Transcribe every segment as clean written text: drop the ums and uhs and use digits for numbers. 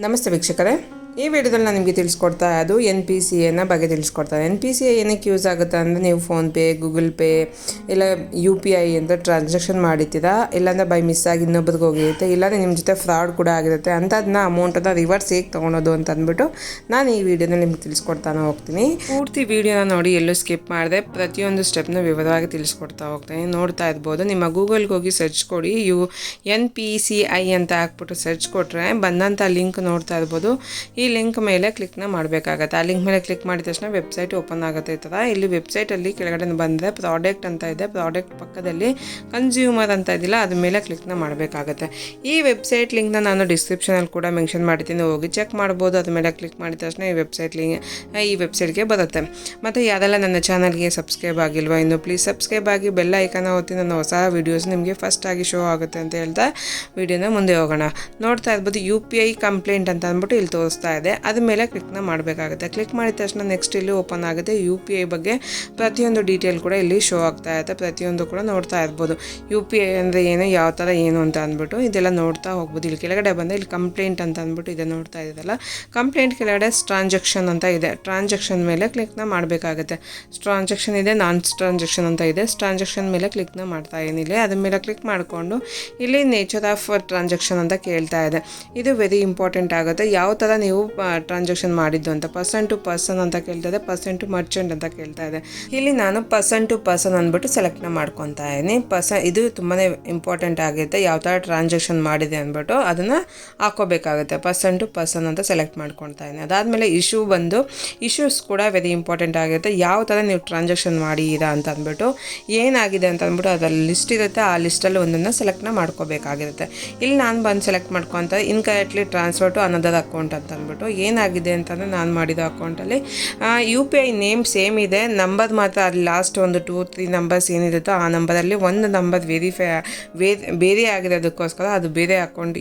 ನಮಸ್ತೆ ವೀಕ್ಷಕರೇ, ಈ ವಿಡಿಯೋದಲ್ಲಿ ನಾನು ನಿಮಗೆ ತಿಳಿಸ್ಕೊಡ್ತಾ ಅದು NPCA ಬಗ್ಗೆ ತಿಳಿಸ್ಕೊಡ್ತಾರೆ. NPCA ಏನಕ್ಕೆ ಯೂಸ್ ಆಗುತ್ತೆ ಅಂದರೆ, ನೀವು ಫೋನ್ಪೇ, ಗೂಗಲ್ ಪೇ ಇಲ್ಲ UPI ಅಂತ ಟ್ರಾನ್ಸಾಕ್ಷನ್ ಮಾಡಿರ್ತೀರಾ, ಇಲ್ಲಾಂದರೆ ಬೈ ಮಿಸ್ ಆಗಿ ಇನ್ನೊಬ್ರಿಗೆ ಹೋಗಿರುತ್ತೆ, ಇಲ್ಲಾಂದರೆ ನಿಮ್ಮ ಜೊತೆ ಫ್ರಾಡ್ ಕೂಡ ಆಗಿರುತ್ತೆ. ಅಂಥದನ್ನ ಅಮೌಂಟನ್ನು ರಿವರ್ಸ್ ಹೇಗೆ ತೊಗೊಳೋದು ಅಂತ ಅಂದ್ಬಿಟ್ಟು ನಾನು ಈ ವಿಡಿಯೋದಲ್ಲಿ ನಿಮ್ಗೆ ತಿಳಿಸ್ಕೊಡ್ತಾನೆ ಹೋಗ್ತೀನಿ. ಪೂರ್ತಿ ವಿಡಿಯೋನ ನೋಡಿ, ಎಲ್ಲೂ ಸ್ಕಿಪ್ ಮಾಡಿದೆ ಪ್ರತಿಯೊಂದು ಸ್ಟೆಪ್ನ ವಿವರವಾಗಿ ತಿಳಿಸ್ಕೊಡ್ತಾ ಹೋಗ್ತೀನಿ. ನೋಡ್ತಾ ಇರ್ಬೋದು, ನಿಮ್ಮ ಗೂಗಲ್ಗೆ ಹೋಗಿ ಸರ್ಚ್ ಕೊಡಿ, NPCI ಅಂತ ಹಾಕ್ಬಿಟ್ಟು ಸರ್ಚ್ ಕೊಟ್ಟರೆ ಬಂದಂಥ ಲಿಂಕ್ ನೋಡ್ತಾ ಇರ್ಬೋದು. ಈ ಲಿಂಕ್ ಮೇಲೆ ಕ್ಲಿಕ್ನ ಮಾಡಬೇಕಾಗತ್ತೆ. ಆ ಲಿಂಕ್ ಮೇಲೆ ಕ್ಲಿಕ್ ಮಾಡಿದ ತಕ್ಷಣ ವೆಬ್ಸೈಟ್ ಓಪನ್ ಆಗುತ್ತೆ. ಈ ಥರ ಇಲ್ಲಿ ವೆಬ್ಸೈಟಲ್ಲಿ ಕೆಳಗಡೆ ಬಂದರೆ ಪ್ರಾಡಕ್ಟ್ ಅಂತ ಇದೆ, ಪ್ರಾಡಕ್ಟ್ ಪಕ್ಕದಲ್ಲಿ ಕನ್ಸ್ಯೂಮರ್ ಅಂತ ಇದಿಲ್ಲ, ಅದ್ರ ಮೇಲೆ ಕ್ಲಿಕ್ನ ಮಾಡಬೇಕಾಗತ್ತೆ. ಈ ವೆಬ್ಸೈಟ್ ಲಿಂಕ್ನ ನಾನು ಡಿಸ್ಕ್ರಿಪ್ಷನಲ್ಲಿ ಕೂಡ ಮೆನ್ಷನ್ ಮಾಡಿದ್ದೀನಿ, ಹೋಗಿ ಚೆಕ್ ಮಾಡ್ಬೋದು. ಅದ್ರ ಮೇಲೆ ಕ್ಲಿಕ್ ಮಾಡಿದ ತಕ್ಷಣ ಈ ವೆಬ್ಸೈಟ್ಗೆ ಬರುತ್ತೆ. ಮತ್ತು ಯಾರೆಲ್ಲ ನನ್ನ ಚಾನಲ್ಗೆ ಸಬ್ಸ್ಕ್ರೈಬ್ ಆಗಿಲ್ವಾ ಇನ್ನು, ಪ್ಲೀಸ್ ಸಬ್ಸ್ಕ್ರೈಬ್ ಆಗಿ ಬೆಲ್ ಐಕಾನ್ ಒತ್ತಿ ನನ್ನ ಹೊಸ ವೀಡಿಯೋಸ್ ನಿಮಗೆ ಫಸ್ಟ್ ಆಗಿ ಶೋ ಆಗುತ್ತೆ ಅಂತ ಹೇಳ್ತಾ ವಿಡಿಯೋನ ಮುಂದೆ ಹೋಗೋಣ. ನೋಡ್ತಾ ಇರ್ಬೋದು, UPI ಕಂಪ್ಲೇಂಟ್ ಅಂತ ಅಂದ್ಬಿಟ್ಟು ಇಲ್ಲಿ ತೋರಿಸ್ತಾ ಇದೆ. ಅದ್ರ ಮೇಲೆ ಕ್ಲಿಕ್ನ ಮಾಡಬೇಕಾಗುತ್ತೆ. ಕ್ಲಿಕ್ ಮಾಡಿದ ತಕ್ಷಣ ನೆಕ್ಸ್ಟ್ ಇಲ್ಲಿ ಓಪನ್ ಆಗುತ್ತೆ. UPI ಬಗ್ಗೆ ಪ್ರತಿಯೊಂದು ಡೀಟೇಲ್ ಕೂಡ ಇಲ್ಲಿ ಶೋ ಆಗ್ತಾ ಇರುತ್ತೆ. ಪ್ರತಿಯೊಂದು ಕೂಡ ನೋಡ್ತಾ ಇರ್ಬೋದು. UPI ಅಂದರೆ ಏನು, ಯಾವ ಥರ ಏನು ಅಂತ ಅಂದ್ಬಿಟ್ಟು ಇದೆಲ್ಲ ನೋಡ್ತಾ ಹೋಗ್ಬೋದು. ಇಲ್ಲಿ ಕೆಳಗಡೆ ಬಂದರೆ ಇಲ್ಲಿ ಕಂಪ್ಲೇಂಟ್ ಅಂತ ಅಂದ್ಬಿಟ್ಟು ಇದೆ, ನೋಡ್ತಾ ಇದ್ದಲ್ಲ, ಕಂಪ್ಲೇಂಟ್ ಕೆಳಗಡೆ ಟ್ರಾನ್ಸಾಕ್ಷನ್ ಅಂತ ಇದೆ. ಟ್ರಾನ್ಸಾಕ್ಷನ್ ಮೇಲೆ ಕ್ಲಿಕ್ನ ಮಾಡಬೇಕಾಗುತ್ತೆ. ಟ್ರಾನ್ಸಾಕ್ಷನ್ ಇದೆ, ನಾನ್ ಟ್ರಾನ್ಸಾಕ್ಷನ್ ಅಂತ ಇದೆ. ಟ್ರಾನ್ಸಾಕ್ಷನ್ ಮೇಲೆ ಕ್ಲಿಕ್ನ ಮಾಡ್ತಾ ಏನಿಲ್ಲ, ಅದ್ರ ಮೇಲೆ ಕ್ಲಿಕ್ ಮಾಡಿಕೊಂಡು ಇಲ್ಲಿ ನೇಚರ್ ಆಫ್ ಟ್ರಾನ್ಸಾಕ್ಷನ್ ಅಂತ ಕೇಳ್ತಾ ಇದೆ. ಇದು ವೆರಿ ಇಂಪಾರ್ಟೆಂಟ್ ಆಗುತ್ತೆ. ಯಾವ ಥರ ನೀವು ಟ್ರಾನ್ಸಾಕ್ಷನ್ ಮಾಡಿದ್ದು ಅಂತ, ಪರ್ಸನ್ ಟು ಪರ್ಸನ್ ಅಂತ ಕೇಳ್ತಾ ಇದೆ, ಪರ್ಸನ್ ಟು ಮರ್ಚೆಂಟ್ ಅಂತ ಕೇಳ್ತಾ ಇದೆ. ಇಲ್ಲಿ ನಾನು ಪರ್ಸನ್ ಟು ಪರ್ಸನ್ ಅಂದ್ಬಿಟ್ಟು ಸೆಲೆಕ್ಟ್ನ ಮಾಡ್ಕೊತಾ ಇದ್ದೀನಿ. ಇದು ತುಂಬಾ ಇಂಪಾರ್ಟೆಂಟ್ ಆಗುತ್ತೆ. ಯಾವ ಥರ ಟ್ರಾನ್ಸಾಕ್ಷನ್ ಮಾಡಿದೆ ಅಂದ್ಬಿಟ್ಟು ಅದನ್ನು ಹಾಕೋಬೇಕಾಗುತ್ತೆ. ಪರ್ಸನ್ ಟು ಪರ್ಸನ್ ಅಂತ ಸೆಲೆಕ್ಟ್ ಮಾಡ್ಕೊತಾ ಇದ್ದೀನಿ. ಅದಾದಮೇಲೆ ಇಶ್ಯೂಸ್ ಕೂಡ ವೆರಿ ಇಂಪಾರ್ಟೆಂಟ್ ಆಗುತ್ತೆ. ಯಾವ ಥರ ನೀವು ಟ್ರಾನ್ಸಾಕ್ಷನ್ ಮಾಡಿದ್ದೀರಾ ಅಂತ ಅಂದ್ಬಿಟ್ಟು, ಏನಾಗಿದೆ ಅಂತ ಅಂದ್ಬಿಟ್ಟು ಅದರಲ್ಲಿ ಲಿಸ್ಟ್ ಇರುತ್ತೆ, ಆ ಲಿಸ್ಟಲ್ಲಿ ಒಂದನ್ನು ಸೆಲೆಕ್ಟ್ನ ಮಾಡ್ಕೋಬೇಕಾಗಿರುತ್ತೆ. ಇಲ್ಲಿ ನಾನು ಬಂದು ಸೆಲೆಕ್ಟ್ ಮಾಡ್ಕೊತ incorrectly transfer to another account ಅಂತ ಅಂದ್ಬಿಟ್ಟು, ಏನಾಗಿದೆ ಅಂತಂದರೆ ನಾನು ಮಾಡಿದ ಅಕೌಂಟಲ್ಲಿ UPI ನೇಮ್ ಸೇಮ್ ಇದೆ, ನಂಬರ್ ಮಾತ್ರ ಅಲ್ಲಿ ಲಾಸ್ಟ್ ಒಂದು 2-3 ನಂಬರ್ಸ್ ಏನಿರುತ್ತೋ ಆ ನಂಬರಲ್ಲಿ ಒಂದು ನಂಬರ್ ಬೇರೆ ಆಗಿರೋದಕ್ಕೋಸ್ಕರ ಅದು ಬೇರೆ ಅಕೌಂಟ್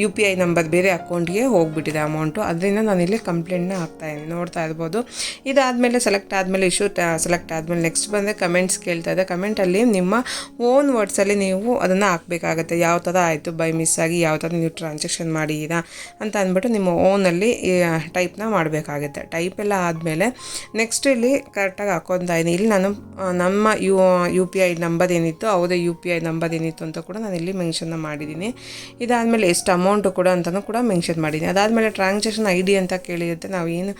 UPI ನಂಬರ್ ಬೇರೆ ಅಕೌಂಟ್ಗೆ ಹೋಗ್ಬಿಟ್ಟಿದೆ ಅಮೌಂಟು. ಅದರಿಂದ ನಾನಿಲ್ಲಿ ಕಂಪ್ಲೇಂಟ್ನ ಹಾಕ್ತಾಯಿದ್ದೀನಿ, ನೋಡ್ತಾ ಇರ್ಬೋದು. ಇದಾದಮೇಲೆ ಸೆಲೆಕ್ಟ್ ಆದಮೇಲೆ ಇಶ್ಯೂ ಸೆಲೆಕ್ಟ್ ಆದಮೇಲೆ ನೆಕ್ಸ್ಟ್ ಬಂದರೆ ಕಮೆಂಟ್ಸ್ ಕೇಳ್ತಾ ಇದೆ. ಕಮೆಂಟಲ್ಲಿ ನಿಮ್ಮ ಓನ್ ವರ್ಡ್ಸಲ್ಲಿ ನೀವು ಅದನ್ನು ಹಾಕಬೇಕಾಗತ್ತೆ. ಯಾವ ಥರ ಆಯಿತು ಬೈ ಮಿಸ್ ಆಗಿ, ಯಾವ ಥರ ನೀವು ಟ್ರಾನ್ಸಾಕ್ಷನ್ ಮಾಡಿದ್ದೀರಾ ಅಂತ ಅಂದ್ಬಿಟ್ಟು ನಿಮ್ಮ ಓನಲ್ಲಿ ಟೈಪ್ನ ಮಾಡಬೇಕಾಗುತ್ತೆ. ಟೈಪ್ ಎಲ್ಲ ಆದಮೇಲೆ ನೆಕ್ಸ್ಟ್ ಇಲ್ಲಿ ಕರೆಕ್ಟಾಗಿ ಹಾಕೊತಾ ಇದ್ದೀನಿ. ಇಲ್ಲಿ ನಾನು ನಮ್ಮ UPI ನಂಬರ್ ಏನಿತ್ತು, ಅವರೇ UPI ನಂಬರ್ ಏನಿತ್ತು ಅಂತ ಕೂಡ ನಾನು ಇಲ್ಲಿ ಮೆನ್ಷನ್ನ ಮಾಡಿದ್ದೀನಿ. ಇದಾದಮೇಲೆ ಎಷ್ಟು ಅಮೌಂಟು ಕೂಡ ಅಂತಲೂ ಕೂಡ ಮೆನ್ಷನ್ ಮಾಡಿದ್ದೀನಿ. ಅದಾದಮೇಲೆ ಟ್ರಾನ್ಸಾಕ್ಷನ್ ID ಅಂತ ಕೇಳಿರುತ್ತೆ. ನಾವು ಏನು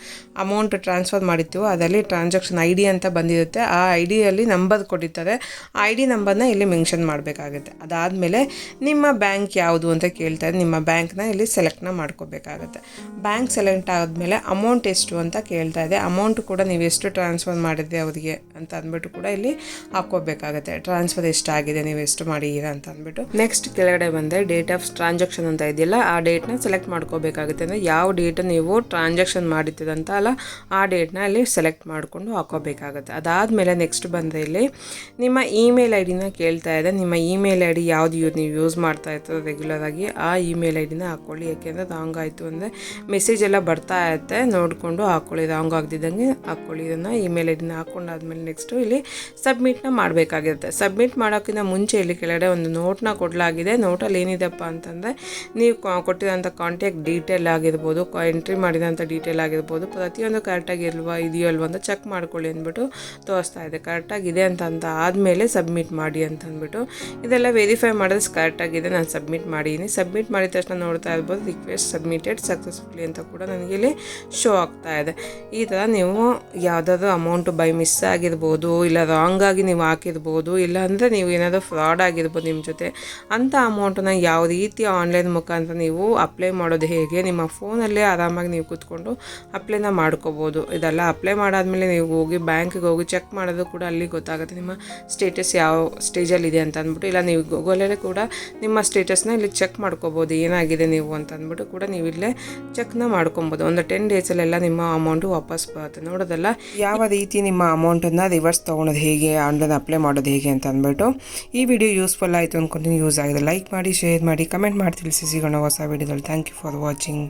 ಅಮೌಂಟ್ ಟ್ರಾನ್ಸ್ಫರ್ ಮಾಡಿರ್ತೀವೋ ಅದರಲ್ಲಿ ಟ್ರಾನ್ಸಾಕ್ಷನ್ ID ಅಂತ ಬಂದಿರುತ್ತೆ. ಆ IDಯಲ್ಲಿ ನಂಬರ್ ಕೊಟ್ಟಿರ್ತಾರೆ, ಆ ID ನಂಬರ್ನ ಇಲ್ಲಿ ಮೆನ್ಷನ್ ಮಾಡಬೇಕಾಗುತ್ತೆ. ಅದಾದಮೇಲೆ ನಿಮ್ಮ ಬ್ಯಾಂಕ್ ಯಾವುದು ಅಂತ ಕೇಳ್ತಾರೆ, ನಿಮ್ಮ ಬ್ಯಾಂಕ್ನ ಇಲ್ಲಿ ಸೆಲೆಕ್ಟ್ನ ಮಾಡ್ಕೋಬೇಕಾಗುತ್ತೆ. ಬ್ಯಾಂಕ್ ಸೆಲೆಕ್ಟ್ ಆದಮೇಲೆ ಅಮೌಂಟ್ ಎಷ್ಟು ಅಂತ ಕೇಳ್ತಾ ಇದೆ. ಅಮೌಂಟ್ ಕೂಡ ನೀವು ಎಷ್ಟು ಟ್ರಾನ್ಸ್ಫರ್ ಮಾಡಿದ್ರೆ ಅವರಿಗೆ ಅಂತ ಅಂದ್ಬಿಟ್ಟು ಕೂಡ ಇಲ್ಲಿ ಹಾಕೋಬೇಕಾಗುತ್ತೆ. ಟ್ರಾನ್ಸ್ಫರ್ ಎಷ್ಟಾಗಿದೆ, ನೀವು ಎಷ್ಟು ಮಾಡಿದ್ದೀರಾ ಅಂತ ಅಂದ್ಬಿಟ್ಟು. ನೆಕ್ಸ್ಟ್ ಕೆಳಗಡೆ ಬಂದರೆ ಡೇಟ್ ಆಫ್ ಟ್ರಾನ್ಸಾಕ್ಷನ್ ಅಂತ ಇದೆಯಲ್ಲ, ಆ ಡೇಟ್ನ ಸೆಲೆಕ್ಟ್ ಮಾಡ್ಕೋಬೇಕಾಗುತ್ತೆ. ಅಂದರೆ ಯಾವ ಡೇಟ್ ನೀವು ಟ್ರಾನ್ಸಾಕ್ಷನ್ ಮಾಡಿದ್ದೀರಂತ ಅಲ್ಲ, ಆ ಡೇಟ್ನ ಇಲ್ಲಿ ಸೆಲೆಕ್ಟ್ ಮಾಡಿಕೊಂಡು ಹಾಕೋಬೇಕಾಗುತ್ತೆ. ಅದಾದಮೇಲೆ ನೆಕ್ಸ್ಟ್ ಬಂದರೆ ಇಲ್ಲಿ ನಿಮ್ಮ ಇಮೇಲ್ ID ಕೇಳ್ತಾ ಇದೆ. ನಿಮ್ಮ ಇಮೇಲ್ ID ಯಾವುದು ನೀವು ಯೂಸ್ ಮಾಡ್ತಾ ಇರ್ತೀರೋ ರೆಗ್ಯುಲರಾಗಿ, ಆ ಇಮೇಲ್ ID ಹಾಕ್ಕೊಳ್ಳಿ. ಯಾಕೆಂದರೆ ರಾಂಗ್ ಆಯಿತು ಅಂದರೆ ಮೆಸೇಜ್ ಎಲ್ಲ ಬರ್ತಾ ಇರುತ್ತೆ, ನೋಡಿಕೊಂಡು ಹಾಕ್ಕೊಳ್ಳಿ. ರಾಂಗ್ ಆಗದಿದ್ದಂಗೆ ಹಾಕ್ಕೊಳ್ಳಿ. ಇದನ್ನು ಇಮೇಲ್ ID ಹಾಕ್ಕೊಂಡಾದ್ಮೇಲೆ ನೆಕ್ಸ್ಟು ಇಲ್ಲಿ ಸಬ್ಮಿಟ್ನ ಮಾಡಬೇಕಾಗಿರುತ್ತೆ. ಸಬ್ಮಿಟ್ ಮಾಡೋಕ್ಕಿಂತ ಮುಂಚೆ ಇಲ್ಲಿ ಕೆಳಗಡೆ ಒಂದು ನೋಟ್ನ ಕೊಡಲಾಗಿದೆ. ನೋಟಲ್ಲಿ ಏನಿದೆಪ್ಪ ಅಂತಂದರೆ, ನೀವು ಕೊಟ್ಟಿರೋಂಥ ಕಾಂಟ್ಯಾಕ್ಟ್ ಡೀಟೇಲ್ ಆಗಿರ್ಬೋದು, ಎಂಟ್ರಿ ಮಾಡಿರೋಂಥ ಡೀಟೇಲ್ ಆಗಿರ್ಬೋದು, ಪ್ರತಿಯೊಂದು ಕರೆಕ್ಟಾಗಿ ಇದೆಯೋ ಅಲ್ವ ಅಂತ ಚೆಕ್ ಮಾಡ್ಕೊಳ್ಳಿ ಅಂದ್ಬಿಟ್ಟು ತೋರಿಸ್ತಾ ಇದೆ. ಕರೆಕ್ಟಾಗಿದೆ ಅಂತ ಆದಮೇಲೆ ಸಬ್ಮಿಟ್ ಮಾಡಿ ಅಂತ ಅಂದ್ಬಿಟ್ಟು ಇದೆಲ್ಲ ವೆರಿಫೈ ಮಾಡಿದ್ರೆ ಕರೆಕ್ಟಾಗಿದೆ. ನಾನು ಸಬ್ಮಿಟ್ ಮಾಡಿದ್ದೀನಿ. ಸಬ್ಮಿಟ್ ಮಾಡಿದ ತಕ್ಷಣ ನೋಡ್ತಾ ಇರ್ಬೋದು, ರಿಕ್ವೆಸ್ಟ್ ಸಬ್ಮಿಟೆಡ್ ಸಕ್ಸಸ್ಫುಲಿ ಅಂತ ಕೂಡ ನನಗೆ ಇಲ್ಲಿ ಶೋ ಆಗ್ತಾ ಇದೆ. ಈ ಥರ ನೀವು ಯಾವುದಾದ್ರೂ ಅಮೌಂಟು ಬೈ ಮಿಸ್ ಆಗಿರ್ಬೋದು, ಇಲ್ಲ ರಾಂಗ್ ಆಗಿ ನೀವು ಹಾಕಿರ್ಬೋದು, ಇಲ್ಲ ಅಂದರೆ ನೀವು ಏನಾದರೂ ಫ್ರಾಡ್ ಆಗಿರ್ಬೋದು ನಿಮ್ಮ ಜೊತೆ, ಅಂಥ ಅಮೌಂಟನ್ನು ಯಾವ ರೀತಿ ಆನ್ಲೈನ್ ಮುಖಾಂತರ ನೀವು ಅಪ್ಲೈ ಮಾಡೋದು ಹೇಗೆ, ನಿಮ್ಮ ಫೋನಲ್ಲೇ ಆರಾಮಾಗಿ ನೀವು ಕೂತ್ಕೊಂಡು ಅಪ್ಲೈನ ಮಾಡ್ಕೋಬೋದು. ಇದೆಲ್ಲ ಅಪ್ಲೈ ಮಾಡಾದಮೇಲೆ ನೀವು ಹೋಗಿ ಬ್ಯಾಂಕಿಗೆ ಹೋಗಿ ಚೆಕ್ ಮಾಡೋದು ಕೂಡ ಅಲ್ಲಿ ಗೊತ್ತಾಗುತ್ತೆ ನಿಮ್ಮ ಸ್ಟೇಟಸ್ ಯಾವ ಸ್ಟೇಜಲ್ಲಿದೆ ಅಂತ ಅಂದ್ಬಿಟ್ಟು. ಇಲ್ಲ ನೀವು ಗೂಗಲಲ್ಲೇ ಕೂಡ ನಿಮ್ಮ ಸ್ಟೇಟಸ್ನ ಇಲ್ಲಿ ಚೆಕ್ ಮಾಡ್ಕೋಬೋದು, ಏನಾಗಿದೆ ನೀವು ಅಂತ ಅಂದ್ಬಿಟ್ಟು ಕೂಡ ನೀವು ಇಲ್ಲೇ ಚೆಕ್ನ ಮಾಡ್ಕೊಬೋದು. ಒಂದು 10 ಡೇಸಲ್ಲೆಲ್ಲ ನಿಮ್ಮ ಅಮೌಂಟು ವಾಪಸ್ ಬರುತ್ತೆ. ನೋಡೋದಲ್ಲ ಯಾವ ರೀತಿ ನಿಮ್ಮ ಅಮೌಂಟನ್ನು ರಿವರ್ಸ್ ತೊಗೊಳೋದು ಹೇಗೆ, ಆನ್ಲೈನ್ ಅಪ್ಲೈ ಮಾಡೋದು ಹೇಗೆ ಅಂತ ಅಂದ್ಬಿಟ್ಟು. ಈ ವಿಡಿಯೋ ಯೂಸ್ಫುಲ್ ಆಯಿತು ಅಂದ್ಕೊಂಡು ಯೂಸ್ ಆಗಿದೆ ಲೈಕ್ ಮಾಡಿ, ಶೇರ್ ಮಾಡಿ, ಕಮೆಂಟ್ ಮಾಡಿ ತಿಳಿಸಿ. ಸಿಗೋಣ ಹೊಸ ವಿಡಿಯೋದಲ್ಲಿ. Thank you for watching.